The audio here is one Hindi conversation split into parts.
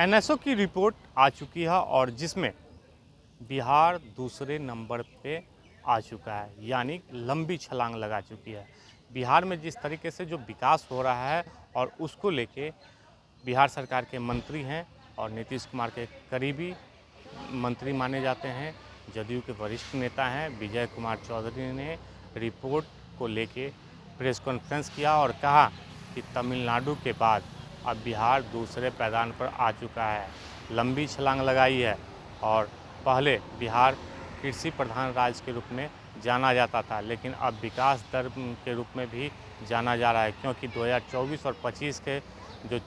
एनएसओ की रिपोर्ट आ चुकी है और जिसमें बिहार दूसरे नंबर पे आ चुका है, यानी लंबी छलांग लगा चुकी है। बिहार में जिस तरीके से जो विकास हो रहा है और उसको लेके बिहार सरकार के मंत्री हैं और नीतीश कुमार के करीबी मंत्री माने जाते हैं, जदयू के वरिष्ठ नेता हैं विजय कुमार चौधरी ने रिपोर्ट को लेके प्रेस कॉन्फ्रेंस किया और कहा कि तमिलनाडु के बाद अब बिहार दूसरे पायदान पर आ चुका है, लंबी छलांग लगाई है। और पहले बिहार कृषि प्रधान राज्य के रूप में जाना जाता था, लेकिन अब विकास दर के रूप में भी जाना जा रहा है, क्योंकि 2024 और 25 के जो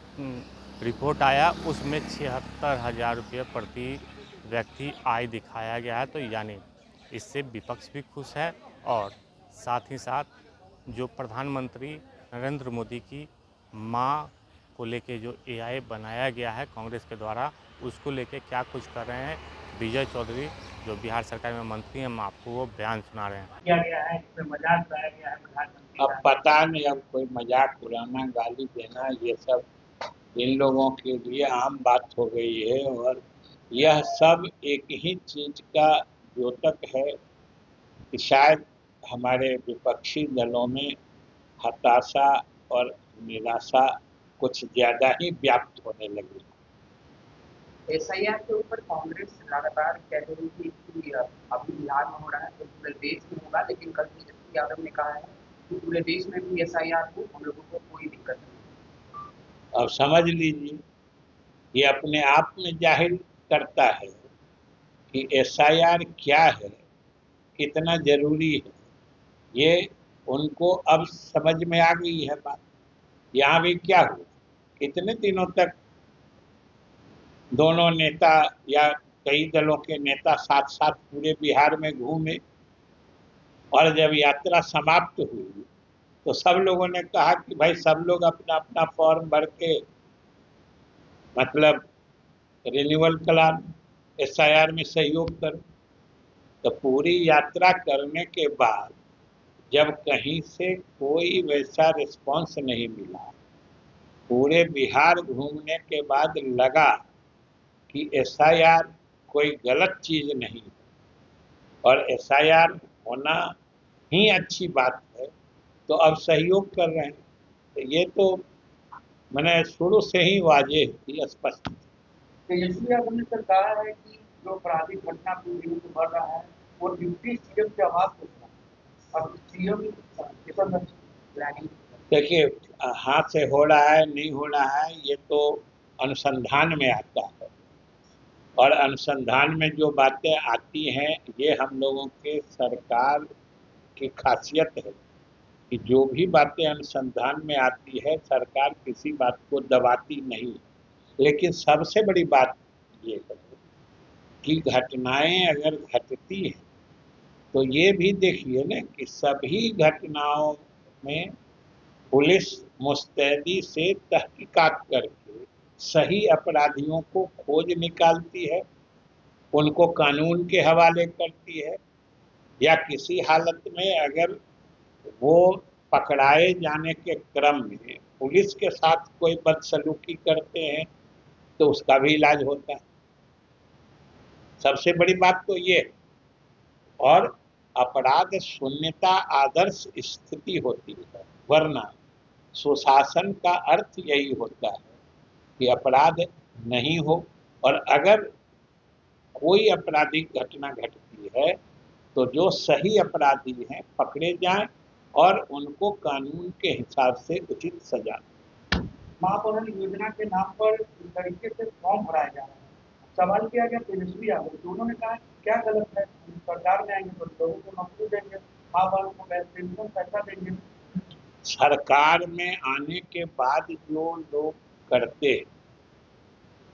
रिपोर्ट आया उसमें 76,000 रुपये प्रति व्यक्ति आय दिखाया गया है। तो यानी इससे विपक्ष भी खुश है और साथ ही साथ जो प्रधानमंत्री नरेंद्र मोदी की मां को लेके जो एआई बनाया गया है कांग्रेस के द्वारा, उसको लेके क्या कुछ कर रहे हैं विजय चौधरी जो बिहार सरकार में मंत्री हैं, हम आपको वो बयान सुना रहे हैं। किया गया है, इसमें मजाक उड़ाया गया है प्रधानमंत्री अब का। पता नहीं, अब कोई मजाक उड़ाना, गाली देना, ये सब इन लोगों के लिए आम बात हो गई है। और यह सब एक ही चीज का द्योतक है कि शायद हमारे विपक्षी दलों में हताशा और निराशा कुछ ज्यादा ही व्याप्त होने लगी। एसआईआर के ऊपर कांग्रेस लगातार कह रही थी कि अभी बिहार में हो रहा है तो पूरे देश में होगा, लेकिन कल तेजस्वी यादव ने कहा है कि पूरे देश में भी एसआईआर हो, हम लोगों को कोई दिक्कत नहीं। अब समझ लीजिए, ये अपने आप में जाहिर करता है कि एसआईआर क्या है, कितना जरूरी है। ये उनको अब समझ में आ गई है बात। यहाँ भी क्या हुआ, कितने दिनों तक दोनों नेता या कई दलों के नेता साथ साथ पूरे बिहार में घूमे, और जब यात्रा समाप्त हुई तो सब लोगों ने कहा कि भाई सब लोग अपना अपना फॉर्म भर के मतलब रिन्यूअल करा, एसआईआर में सहयोग करो। तो पूरी यात्रा करने के बाद जब कहीं से कोई वैसा रिस्पांस नहीं मिला, पूरे बिहार घूमने के बाद लगा कि एसआईआर कोई गलत चीज नहीं और एसआईआर होना ही अच्छी बात है, तो अब सहयोग कर रहे हैं। तो ये तो मैंने शुरू से ही वाजे थी, स्पष्ट। तेजस्वी यादव ने सर कहा है कि जो आपराधिक घटना पूरे दिन में बढ़ रहा है वो डिप्टी सीएम की आवाज से सुना है और सीएम प्लानिंग। देखिए, हाथ से हो रहा है नहीं हो रहा है ये तो अनुसंधान में आता है, और अनुसंधान में जो बातें आती हैं ये हम लोगों के सरकार की खासियत है कि जो भी बातें अनुसंधान में आती है सरकार किसी बात को दबाती नहीं। लेकिन सबसे बड़ी बात ये है कि घटनाएं अगर घटती हैं तो ये भी देखिए ना कि सभी घटनाओं में पुलिस मुस्तैदी से तहकीकात करके सही अपराधियों को खोज निकालती है, उनको कानून के हवाले करती है, या किसी हालत में अगर वो पकड़ाए जाने के क्रम में पुलिस के साथ कोई बदसलूकी करते हैं तो उसका भी इलाज होता है। सबसे बड़ी बात तो ये, और अपराध शून्यता आदर्श स्थिति होती है, वरना सुशासन का अर्थ यही होता है कि अपराध नहीं हो, और अगर कोई आपराधिक घटना घटती है तो जो सही अपराधी हैं पकड़े जाएं और उनको कानून के हिसाब से उचित सजा। महापौर योजना के नाम पर इस तरीके से फॉर्म भराया जा रहा है। सवाल किया गया तेजस्वी यादव से, उन्होंने कहा क्या गलत है, सरकार में आएंगे तो लोगों को नौकरी देंगे, महापौर को पेंशन पैसा देंगे। सरकार में आने के बाद जो लोग करते,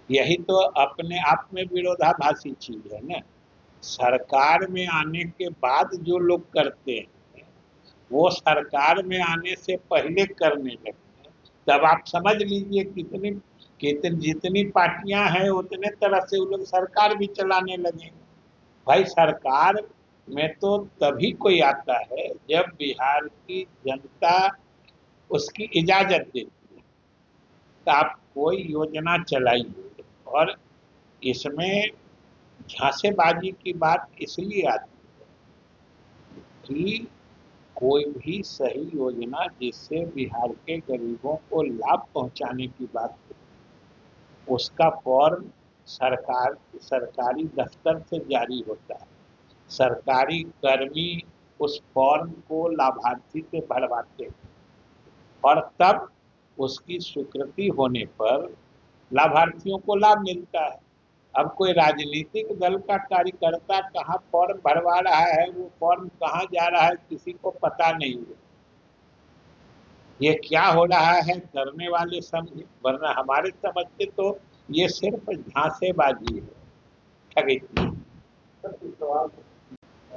यही तो अपने आप में विरोधाभासी चीज है ना। सरकार में आने के बाद जो लोग करते हैं वो सरकार में आने से पहले करने लगते हैं, तब आप समझ लीजिए कितनी कितनी जितनी पार्टियां हैं उतने तरह से वो लोग सरकार भी चलाने लगे। भाई सरकार में तो तभी कोई आता है जब बिहार की जनता उसकी इजाजत देती है। तो आप कोई योजना चलाइए और इसमें झांसेबाजी की बात इसलिए आती है कि कोई भी सही योजना जिससे बिहार के गरीबों को लाभ पहुंचाने की बात हो, उसका फॉर्म सरकारी दफ्तर से जारी होता है। सरकारी कर्मी उस फॉर्म को लाभार्थी से भरवाते हैं और तब उसकी स्वीकृति होने पर लाभार्थियों को लाभ मिलता है। अब कोई राजनीतिक दल का कार्यकर्ता कहाँ फॉर्म भरवा रहा है, वो फॉर्म कहाँ जा रहा है, किसी को पता नहीं है। ये क्या हो रहा है करने वाले समझे, वरना हमारे समझते तो ये सिर्फ झांसेबाजी है, ठगी।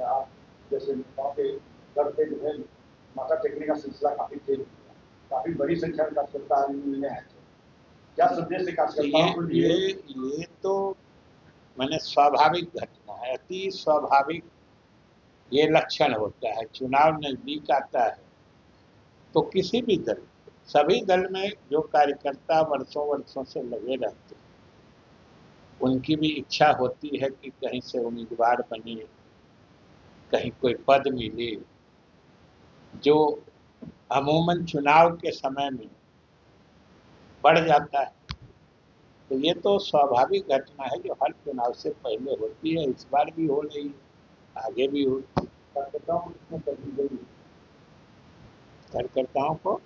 आप जैसे नेताओं के घर पे जो है माथा टेकने का सिलसिला काफी तेज हो गया, काफी बड़ी संख्या में कार्यकर्ता मिलने आए थे। क्या संदेश है कार्यकर्ताओं को ये तो मैंने स्वाभाविक घटना है, अति स्वाभाविक ये लक्षण होता है। चुनाव नजदीक आता है तो किसी भी दल, सभी दल में जो कार्यकर्ता वर्षों वर्षों से लगे रहते हैं, उनकी भी इच्छा होती है कि कहीं से उम्मीदवार बने, कहीं कोई पद मिले, जो अमूमन चुनाव के समय में बढ़ जाता है। तो ये तो स्वाभाविक घटना है जो हर चुनाव से पहले होती है, इस बार भी हो रही है, आगे भी हो। कार्यकर्ताओं को कार्यकर्ताओं को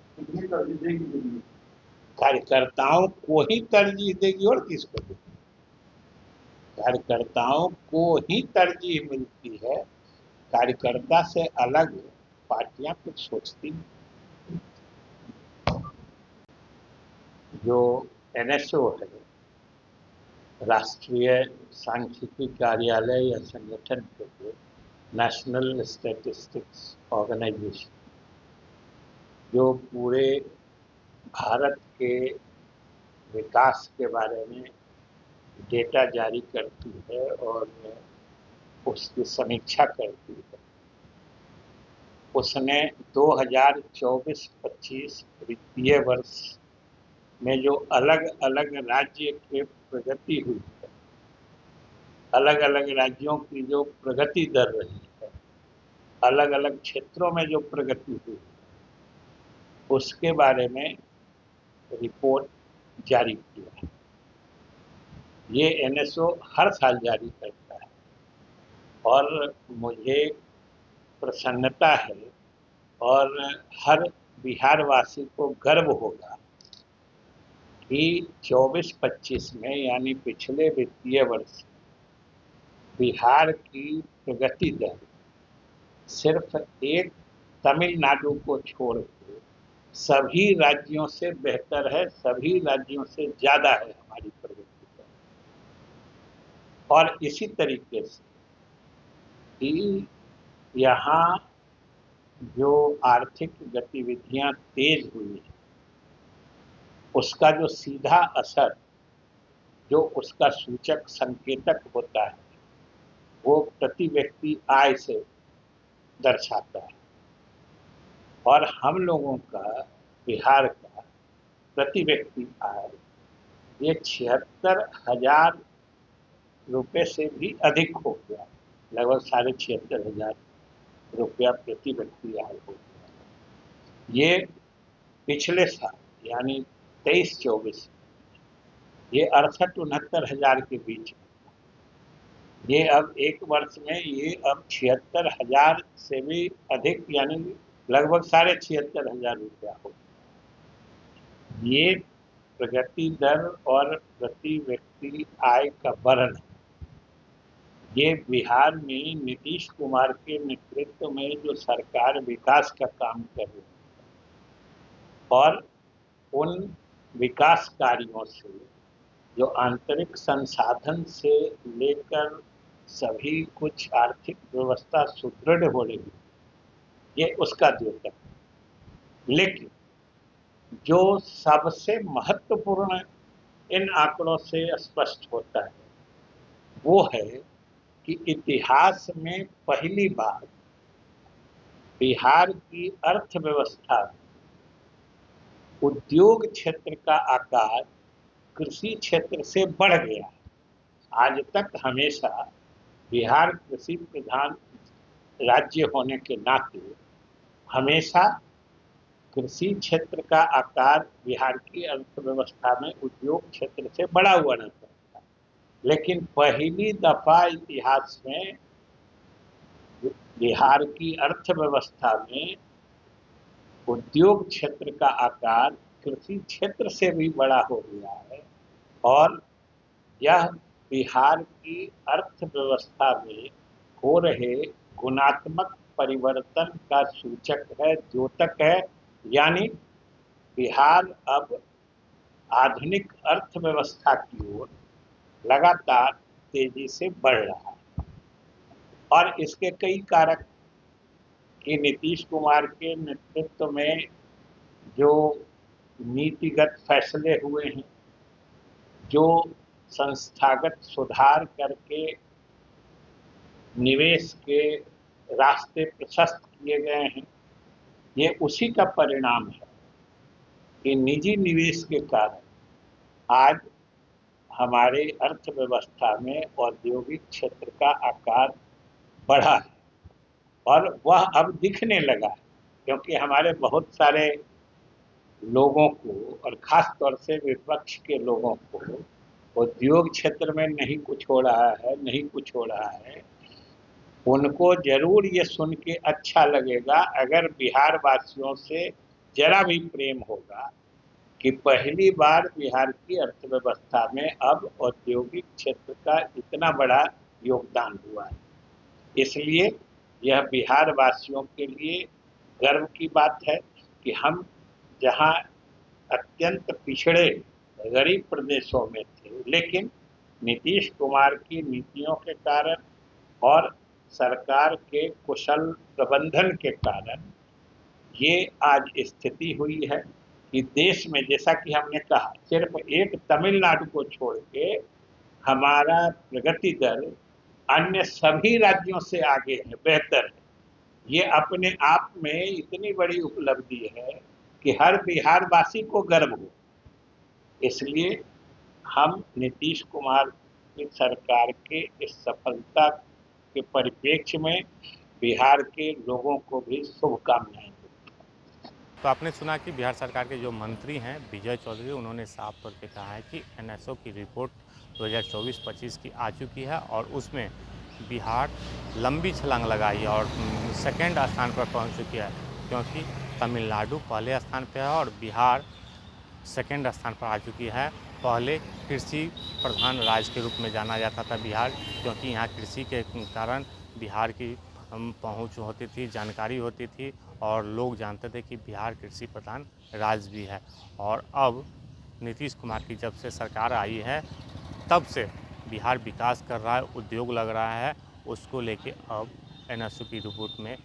ही तरजीह देगी और किसको देगी? कार्यकर्ताओं को ही तरजीह मिलती है। कार्यकर्ता से अलग पार्टियां कुछ सोचती नहीं। जो एनएसओ है, राष्ट्रीय सांख्यिकी कार्यालय या संगठन के लिए नेशनल स्टैटिस्टिक्स ऑर्गेनाइजेशन, जो पूरे भारत के विकास के बारे में डेटा जारी करती है और उसकी समीक्षा करती है, उसने 2024-25 वित्तीय वर्ष में जो अलग अलग राज्य के प्रगति हुई है, अलग अलग राज्यों की जो प्रगति दर रही है, अलग अलग क्षेत्रों में जो प्रगति हुई है, उसके बारे में रिपोर्ट जारी किया है। ये एनएसओ हर साल जारी करता है और मुझे प्रसन्नता है और हर बिहारवासी को गर्व होगा कि 24-25 में यानी पिछले वित्तीय वर्ष बिहार की प्रगति दर सिर्फ एक तमिलनाडु को छोड़ के सभी राज्यों से बेहतर है, सभी राज्यों से ज़्यादा है हमारी प्रगति दर। और इसी तरीके से कि यहाँ जो आर्थिक गतिविधियाँ तेज हुई हैं, उसका जो सीधा असर, जो उसका सूचक संकेतक होता है, वो प्रति व्यक्ति आय से दर्शाता है। और हम लोगों का, बिहार का प्रति व्यक्ति आय ये 76,000 रुपये से भी अधिक हो गया, लगभग 76,500 रुपया प्रति व्यक्ति आय हो गया। ये पिछले साल यानी 23-24 ये 68-69,000 के बीच में, ये अब एक वर्ष में ये अब 76,000 से भी अधिक यानी लगभग 76,500 रुपया हो। ये प्रगति दर और प्रति व्यक्ति आय का वर्ण है। ये बिहार में नीतीश कुमार के नेतृत्व में जो सरकार विकास का काम कर रही है और उन विकास कार्यों से जो आंतरिक संसाधन से लेकर सभी कुछ आर्थिक व्यवस्था सुदृढ़ हो रही है, ये उसका द्योतक है। लेकिन जो सबसे महत्वपूर्ण इन आंकड़ों से स्पष्ट होता है वो है कि इतिहास में पहली बार बिहार की अर्थव्यवस्था, उद्योग क्षेत्र का आकार कृषि क्षेत्र से बढ़ गया है। आज तक हमेशा बिहार कृषि प्रधान राज्य होने के नाते हमेशा कृषि क्षेत्र का आकार बिहार की अर्थव्यवस्था में उद्योग क्षेत्र से बड़ा हुआ नजर आता है। लेकिन पहली दफा इतिहास में बिहार की अर्थव्यवस्था में उद्योग क्षेत्र का आकार कृषि क्षेत्र से भी बड़ा हो गया है और यह बिहार की अर्थव्यवस्था में हो रहे गुणात्मक परिवर्तन का सूचक है, द्योतक है। यानी बिहार अब आधुनिक अर्थव्यवस्था की ओर लगातार तेजी से बढ़ रहा है और इसके कई कारक कि नीतीश कुमार के नेतृत्व में जो नीतिगत फैसले हुए हैं, जो संस्थागत सुधार करके निवेश के रास्ते प्रशस्त किए गए हैं, ये उसी का परिणाम है कि निजी निवेश के कारण आज हमारे अर्थव्यवस्था में औद्योगिक क्षेत्र का आकार बढ़ा है और वह अब दिखने लगा है, क्योंकि हमारे बहुत सारे लोगों को और खास तौर से विपक्ष के लोगों को उद्योग क्षेत्र में नहीं कुछ हो रहा है, उनको जरूर ये सुन के अच्छा लगेगा अगर बिहार वासियों से जरा भी प्रेम होगा कि पहली बार बिहार की अर्थव्यवस्था में अब औद्योगिक क्षेत्र का इतना बड़ा योगदान हुआ है। इसलिए यह बिहार वासियों के लिए गर्व की बात है कि हम जहां अत्यंत पिछड़े गरीब प्रदेशों में थे, लेकिन नीतीश कुमार की नीतियों के कारण और सरकार के कुशल प्रबंधन के कारण ये आज स्थिति हुई है कि देश में, जैसा कि हमने कहा, सिर्फ एक तमिलनाडु को छोड़ के हमारा प्रगति दर अन्य सभी राज्यों से आगे है, बेहतर है। ये अपने आप में इतनी बड़ी उपलब्धि है कि हर बिहार वासी को गर्व हो। इसलिए हम नीतीश कुमार की सरकार के इस सफलता के परिप्रेक्ष्य में बिहार के लोगों को भी शुभकामनाएं। तो आपने सुना कि बिहार सरकार के जो मंत्री हैं विजय चौधरी, उन्होंने साफ तौर पे कहा है कि एनएसओ की रिपोर्ट 2024-25 की आ चुकी है और उसमें बिहार लंबी छलांग लगाई और सेकेंड स्थान पर पहुंच चुकी है, क्योंकि तमिलनाडु पहले स्थान पर है और बिहार सेकेंड स्थान पर आ चुकी है। पहले कृषि प्रधान राज्य के रूप में जाना जाता था बिहार, क्योंकि यहाँ कृषि के कारण बिहार की पहुंच होती थी, जानकारी होती थी और लोग जानते थे कि बिहार कृषि प्रधान राज्य भी है। और अब नीतीश कुमार की जब से सरकार आई है तब से बिहार विकास कर रहा है, उद्योग लग रहा है, उसको लेके अब एनएसओ की रिपोर्ट में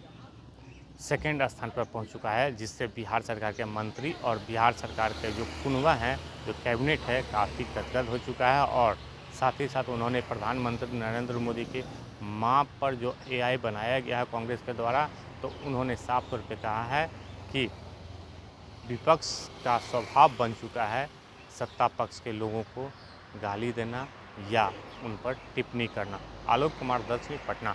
सेकेंड स्थान पर पहुंच चुका है, जिससे बिहार सरकार के मंत्री और बिहार सरकार के जो कुनवा हैं, जो कैबिनेट है, काफ़ी गदगद हो चुका है। और साथ ही साथ उन्होंने प्रधानमंत्री नरेंद्र मोदी के माप पर जो एआई बनाया गया है कांग्रेस के द्वारा, तो उन्होंने साफ तौर पे कहा है कि विपक्ष का स्वभाव बन चुका है सत्ता पक्ष के लोगों को गाली देना या उन पर टिप्पणी करना। आलोक कुमार, 10वीं, पटना।